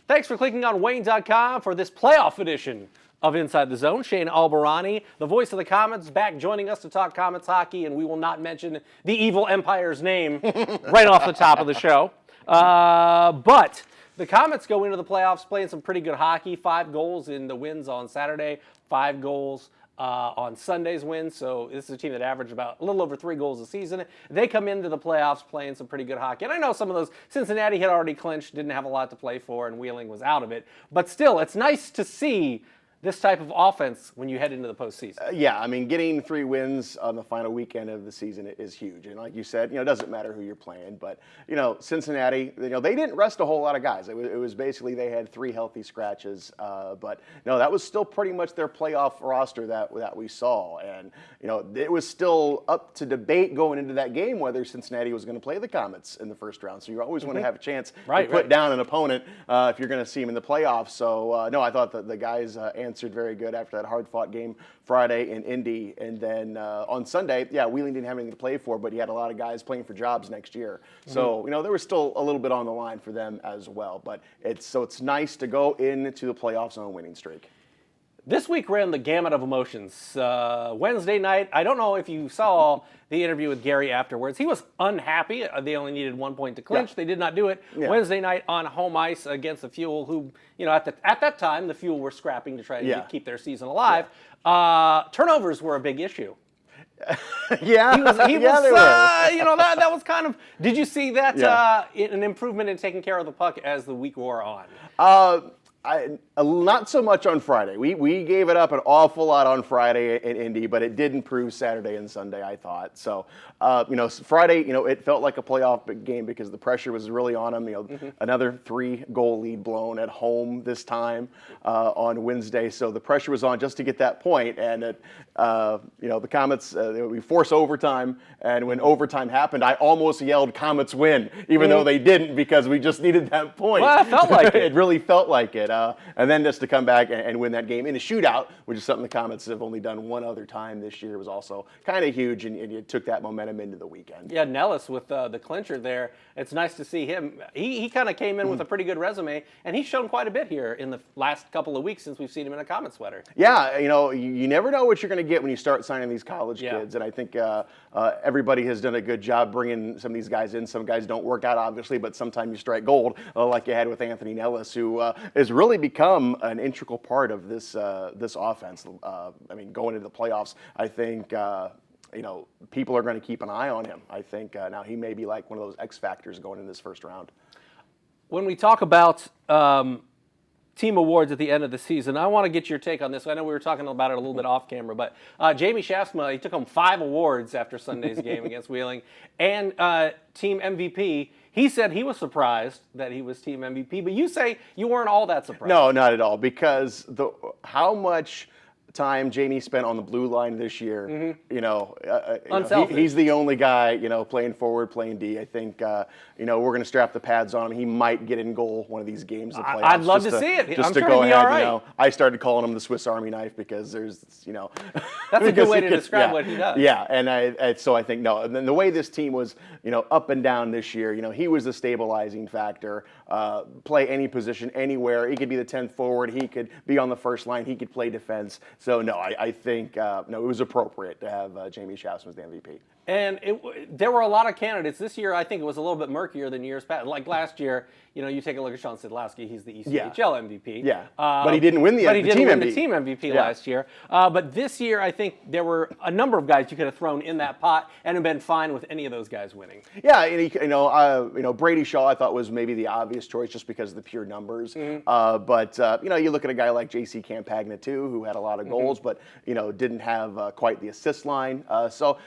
Thanks for clicking on Wayne.com for this playoff edition of Inside the Zone. Shane Albahrani, the voice of the Komets, back joining us to talk Komets hockey, and we will not mention the evil Empire's name right off the top of the show. But the Komets go into the playoffs playing some pretty good hockey. 5 goals in the wins on Saturday, 5 goals on Sunday's win. So this is a team that averaged about a little over 3 goals a season. They come into the playoffs playing some pretty good hockey. And I know some of those, Cincinnati had already clinched, didn't have a lot to play for, and Wheeling was out of it. But still, it's nice to see this type of offense when you head into the postseason. Yeah, I mean, getting 3 wins on the final weekend of the season is huge. And like you said, it doesn't matter who you're playing. But, Cincinnati, they didn't rest a whole lot of guys. It was basically they had 3 healthy scratches. But, no, that was still pretty much their playoff roster that we saw. And, it was still up to debate going into that game whether Cincinnati was going to play the Komets in the first round. So you always want to have a chance to put down an opponent if you're going to see them in the playoffs. So, no, I thought that the guys answered very good after that hard-fought game Friday in Indy. And then on Sunday, Wheeling didn't have anything to play for, but he had a lot of guys playing for jobs next year. So, there was still a little bit on the line for them as well. But it's nice to go into the playoffs on a winning streak. This week ran the gamut of emotions. Wednesday night, I don't know if you saw the interview with Gary afterwards. He was unhappy. They only needed 1 point to clinch. Yeah. They did not do it. Yeah. Wednesday night on home ice against the Fuel, who, at that time, the Fuel were scrapping to try to keep their season alive. Yeah. Turnovers were a big issue. Yeah, he was that was kind of. Did you see that an improvement in taking care of the puck as the week wore on? Not so much on Friday. We gave it up an awful lot on Friday in Indy, but it did improve Saturday and Sunday, I thought. So, Friday, it felt like a playoff game because the pressure was really on them. Another 3-goal lead blown at home this time on Wednesday. So the pressure was on just to get that point. And, the Komets, we force overtime. And when overtime happened, I almost yelled Komets win, even though they didn't because we just needed that point. Well, it felt like it. It really felt like it. And then just to come back and win that game in a shootout, which is something the Komets have only done one other time this year, was also kind of huge, and you took that momentum into the weekend. Yeah, Nellis with the clincher there. It's nice to see him. He kind of came in with a pretty good resume, and he's shown quite a bit here in the last couple of weeks since we've seen him in a Komet sweater. Yeah, you never know what you're going to get when you start signing these college kids, and I think everybody has done a good job bringing some of these guys in. Some guys don't work out, obviously, but sometimes you strike gold, like you had with Anthony Nellis, who is really become an integral part of this offense. Going into the playoffs, I think people are going to keep an eye on him. I think now he may be like one of those X factors going in this first round. When we talk about team awards at the end of the season, I want to get your take on this. I know we were talking about it a little bit off camera, but Jamie Shaftsma, he took home 5 awards after Sunday's game against Wheeling, and team MVP. He said he was surprised that he was team MVP, but you say you weren't all that surprised. No, not at all, because how much time Jamie spent on the blue line this year, he's the only guy, playing forward, playing D. I think, we're going to strap the pads on him. He might get in goal one of these games of playoffs. I'd love to see it. Just I'm to sure go he'd be ahead, all right. I started calling him the Swiss Army knife because there's, That's a good way to describe what he does. Yeah, and so I think, no. And then the way this team was, up and down this year, he was the stabilizing factor. Play any position, anywhere. He could be the 10th forward. He could be on the first line. He could play defense. So, no, I think, it was appropriate to have Jamie Shaftsman as the MVP. And there were a lot of candidates. This year, I think it was a little bit murkier than years past. Like last year, you take a look at Sean Sidlowski, he's the ECHL MVP. Yeah, but he didn't win the team MVP last year. But this year, I think there were a number of guys you could have thrown in that pot and have been fine with any of those guys winning. Yeah, and Brady Shaw, I thought was maybe the obvious choice just because of the pure numbers. But you look at a guy like J.C. Campagna too, who had a lot of goals, but didn't have quite the assist line. So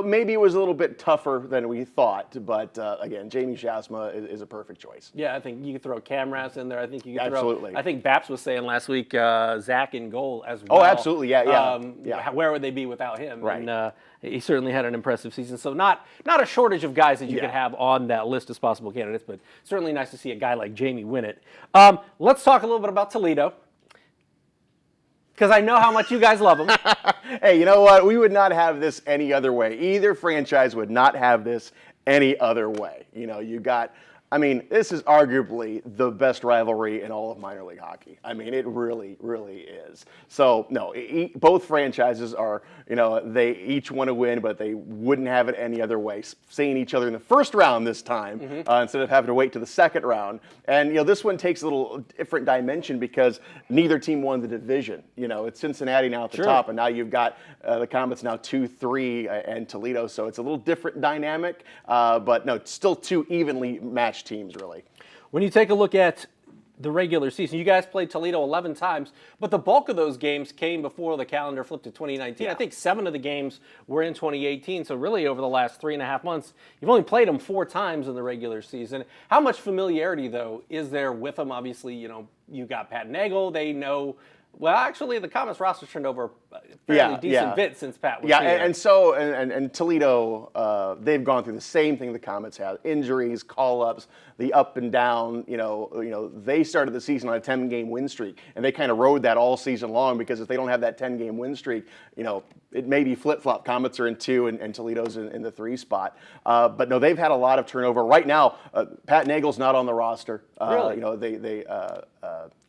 maybe it was a little bit tougher than we thought. But again, Jamie Shaftsma is a perfect choice. Yeah, I think you could throw Camras in there. I think you could absolutely. I think Baps was saying last week Zach in goal as well. Oh, absolutely, yeah. Where would they be without him? Right. And he certainly had an impressive season. So not a shortage of guys that you could have on that list as possible candidates, but certainly nice to see a guy like Jamie win it. Let's talk a little bit about Toledo, because I know how much you guys love them. Hey, you know what? We would not have this any other way. Either franchise would not have this any other way. You got I mean, this is arguably the best rivalry in all of minor league hockey. I mean, it really, really is. So, no, both franchises are, they each want to win, but they wouldn't have it any other way. Seeing each other in the first round this time instead of having to wait to the second round. And, this one takes a little different dimension because neither team won the division. It's Cincinnati now at the top, and now you've got the Komets now 2-3 and Toledo. So it's a little different dynamic, but no, it's still two evenly matched teams, really. When you take a look at the regular season, you guys played Toledo 11 times, but the bulk of those games came before the calendar flipped to 2019. I think 7 of the games were in 2018, so really over the last 3.5 months, you've only played them 4 times in the regular season. How much familiarity, though, is there with them? Obviously, you got Pat Nagel. They know. Well, actually, the Komets roster turned over a fairly decent bit since Pat was here. And Toledo, they've gone through the same thing the Komets have: injuries, call-ups, the up and down. They started the season on a 10-game win streak, and they kind of rode that all season long because if they don't have that 10-game win streak, it may be flip-flop. Komets are in 2 and Toledo's in the 3 spot. But no, they've had a lot of turnover. Right now, Pat Nagel's not on the roster. Really?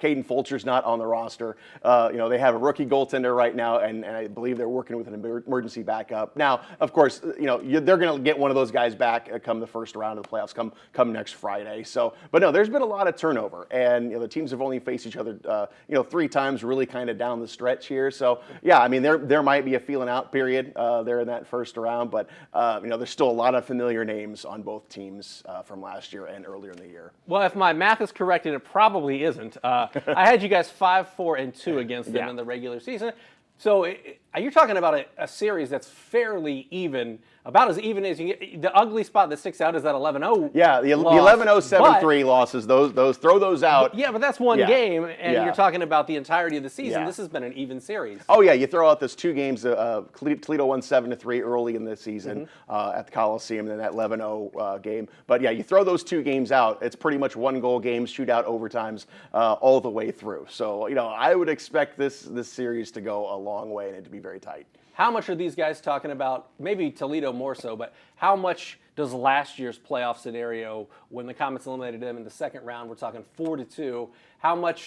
Caden Fulcher's not on the roster. They have a rookie goaltender right now, and I believe they're working with an emergency backup. Now, of course, they're going to get one of those guys back come the first round of the playoffs, come next Friday. So, but no, there's been a lot of turnover, and the teams have only faced each other, 3 times, really kind of down the stretch here. So, yeah, I mean, there might be a feeling out period there in that first round, but there's still a lot of familiar names on both teams from last year and earlier in the year. Well, if my math is correct, and it probably isn't, I had you guys 5-4-2 against them in the regular season. So you're talking about a series that's fairly even, about as even as you get. The ugly spot that sticks out is that 11-0. Yeah, the 11-0, 7-3 losses. Those throw those out. But that's one game, and you're talking about the entirety of the season. This has been an even series. Oh yeah, you throw out those 2 games. Toledo won 7-3 early in the season at the Coliseum, and then that 11-0 game. But yeah, you throw those 2 games out, it's pretty much 1-goal games, shootout overtimes all the way through. So I would expect this series to go a long way and it to be very tight. How much are these guys talking about, maybe Toledo more so, but how much does last year's playoff scenario, when the Komets eliminated them in the second round, we're talking 4-2, how much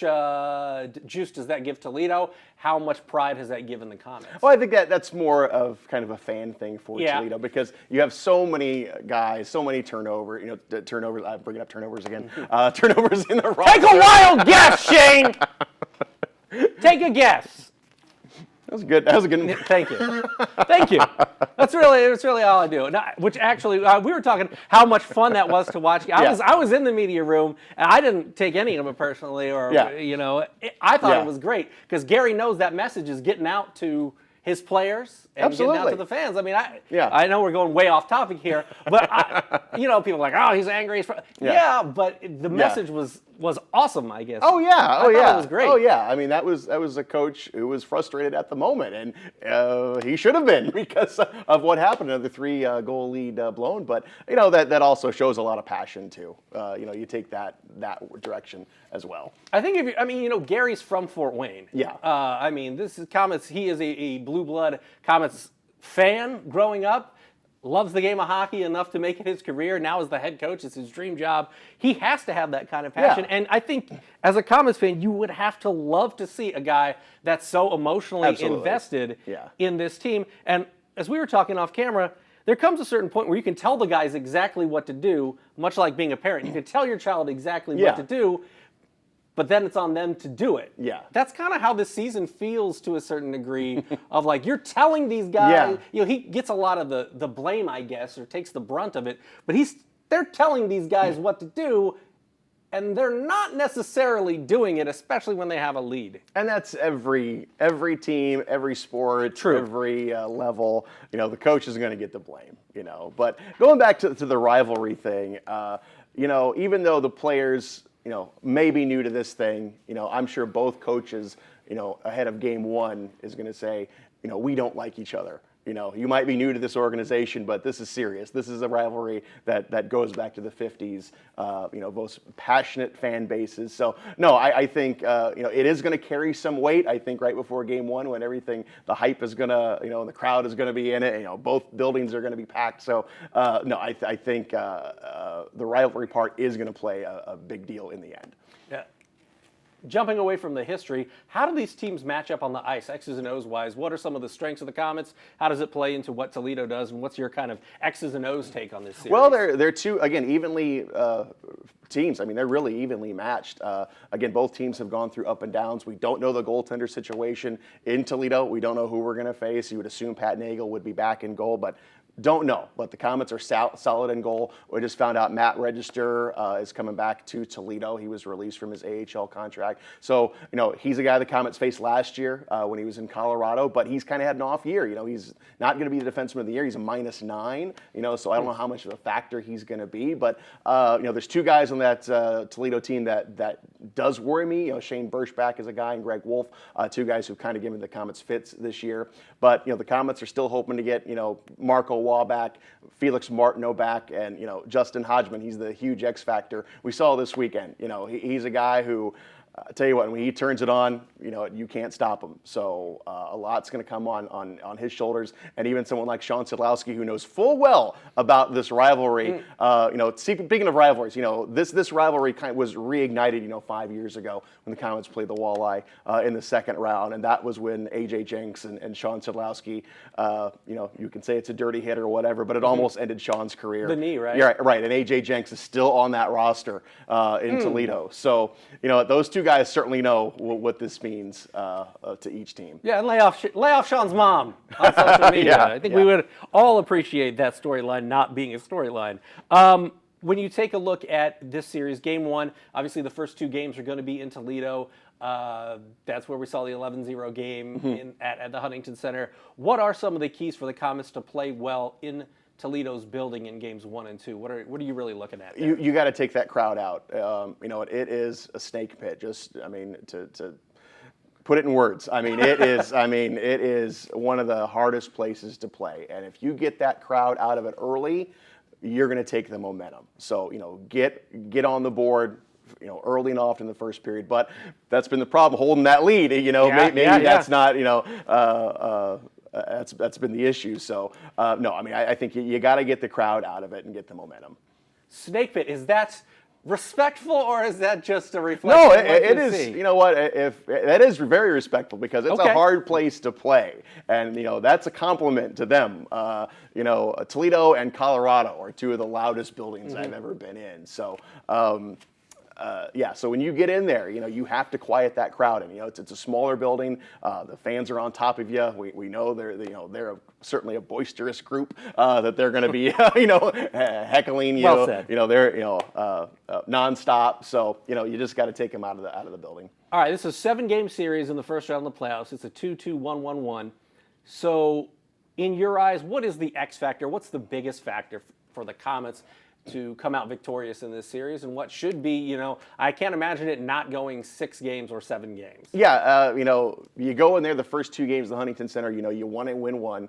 juice does that give Toledo? How much pride has that given the Komets? Well, I think that's more of kind of a fan thing for Toledo because you have so many guys, so many turnovers. Turnovers. I'm bringing up turnovers again. Turnovers in the roster. Take a wild guess, Shane. Take a guess. That was good. That was a good. Thank you. Thank you. That's really all I do. Now, which actually, we were talking how much fun that was to watch. I was in the media room, and I didn't take any of it personally, I thought it was great because Gary knows that message is getting out to his players and getting out to the fans. I mean, I know we're going way off topic here, but people are like, oh, he's angry. But the message was awesome, I guess. Oh yeah, I thought it was great. Oh yeah, I mean that was a coach who was frustrated at the moment, and he should have been because of what happened. Another 3-goal lead blown, but that also shows a lot of passion too. You take that direction as well. I think Gary's from Fort Wayne. Yeah. This is Komets. He is a blue blood Komets fan growing up. Loves the game of hockey enough to make it his career. Now as the head coach, it's his dream job. He has to have that kind of passion. Yeah. And I think as a Komets fan, you would have to love to see a guy that's so emotionally invested in this team. And as we were talking off camera, there comes a certain point where you can tell the guys exactly what to do, much like being a parent. You can tell your child exactly what to do, but then it's on them to do it. Yeah. That's kind of how this season feels to a certain degree of like, you're telling these guys, he gets a lot of the blame, I guess, or takes the brunt of it, but they're telling these guys what to do, and they're not necessarily doing it, especially when they have a lead. And that's every team, every sport, every level. The coach is going to get the blame, But going back to the rivalry thing, even though the players may be new to this thing. I'm sure both coaches, ahead of game 1 is going to say, we don't like each other. you might be new to this organization, but this is serious. This is a rivalry that goes back to the 50s, both passionate fan bases. So, no, I think, it is going to carry some weight. I think right before game one when the hype is going to, and the crowd is going to be in it, both buildings are going to be packed. So, no, I think the rivalry part is going to play a big deal in the end. Yeah. Jumping away from the history, how do these teams match up on the ice, X's and O's wise? What are some of the strengths of the Komets? How does it play into what Toledo does? And what's your kind of X's and O's take on this series? Well, they're two, again, evenly teams. I mean, they're really evenly matched. Again, both teams have gone through up and downs. We don't know the goaltender situation in Toledo. We don't know who we're going to face. You would assume Pat Nagel would be back in goal, but don't know. But the Komets are solid in goal. We just found out Matt Register is coming back to Toledo. He was released from his AHL contract. So, he's a guy the Komets faced last year when he was in Colorado, but he's kind of had an off year. He's not going to be the defenseman of the year. He's a -9, so I don't know how much of a factor he's going to be. But, there's two guys on that Toledo team that does worry me. Shane Birchback is a guy and Greg Wolf, two guys who've kind of given the Komets fits this year. But, the Komets are still hoping to get, Marco Waugh back, Felix Martineau back, and Justin Hodgman. He's the huge X factor we saw this weekend. He's a guy who, I tell you what, when he turns it on, you can't stop him. So a lot's going to come on his shoulders, and even someone like Sean Sadlowski, who knows full well about this rivalry. Speaking of rivalries, this rivalry kind of was reignited, 5 years ago when the Komets played the Walleye in the second round, and that was when AJ Jenks and Sean Sadlowski, you can say it's a dirty hit or whatever, but it almost ended Sean's career. The knee, right? Yeah, right. And AJ Jenks is still on that roster in Toledo. So those two guys certainly know what this means to each team. Yeah, and lay off Sean's mom on social media. I think we would all appreciate that storyline not being a storyline. When you take a look at this series, game one, obviously the first two games are going to be in Toledo. That's where we saw the 11-0 game at the Huntington Center. What are some of the keys for the Komets to play well in Toledo's building in games 1 and 2? What are you really looking at there? You got to take that crowd out. It is a snake pit. To put it in words, it is one of the hardest places to play. And if you get that crowd out of it early, you're going to take the momentum. So get on the board, early and often in the first period. But that's been the problem, holding that lead. Maybe that's not That's been the issue. So, no, I think you got to get the crowd out of it and get the momentum. Snake pit, is that respectful or is that just a reflection? No, it is. See? You know what? That is very respectful because it's a hard place to play, and that's a compliment to them. Toledo and Colorado are two of the loudest buildings I've ever been in. So. So when you get in there, you have to quiet that crowd, and it's a smaller building. The fans are on top of you. We know they're certainly a boisterous group that they're going to be heckling you. Well said. They're nonstop. So you just got to take them out of the building. All right, this is a 7-game series in the first round of the playoffs. It's a 2-2, 1-1-1. So, in your eyes, what is the X factor? What's the biggest factor for the Komets to come out victorious in this series, and what should be, I can't imagine it not going 6 games or 7 games. Yeah, you go in there the first 2 games of the Huntington Center, you want to win 1.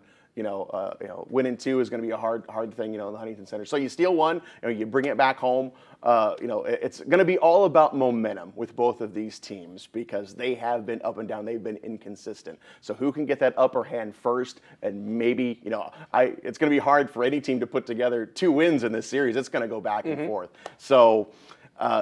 Winning 2 is going to be a hard thing, in the Huntington Center. So you steal 1, you bring it back home. It's going to be all about momentum with both of these teams because they have been up and down. They've been inconsistent. So who can get that upper hand first? And maybe, it's going to be hard for any team to put together 2 wins in this series. It's going to go back and forth. So.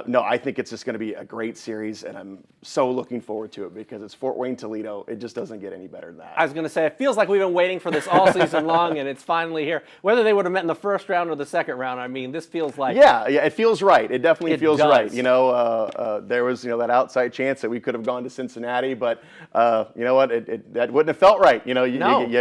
No, I think it's just going to be a great series, and I'm so looking forward to it because it's Fort Wayne, Toledo. It just doesn't get any better than that. I was going to say, it feels like we've been waiting for this all season long, and it's finally here. Whether they would have met in the first round or the second round, this feels like... Yeah, it feels right. It definitely feels does. right. There was, that outside chance that we could have gone to Cincinnati, but you know what? That wouldn't have felt right. You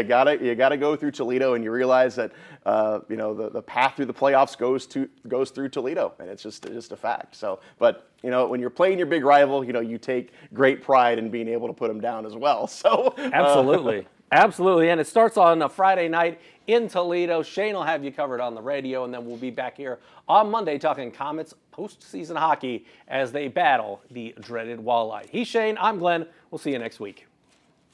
gotta go through Toledo, and you realize that, the path through the playoffs goes through Toledo, and it's just a fact. So, but when you're playing your big rival, you take great pride in being able to put them down as well. So Absolutely, and it starts on a Friday night in Toledo. Shane will have you covered on the radio, and then we'll be back here on Monday talking Komets postseason hockey as they battle the dreaded Walleye. He's Shane, I'm Glenn. We'll see you next week.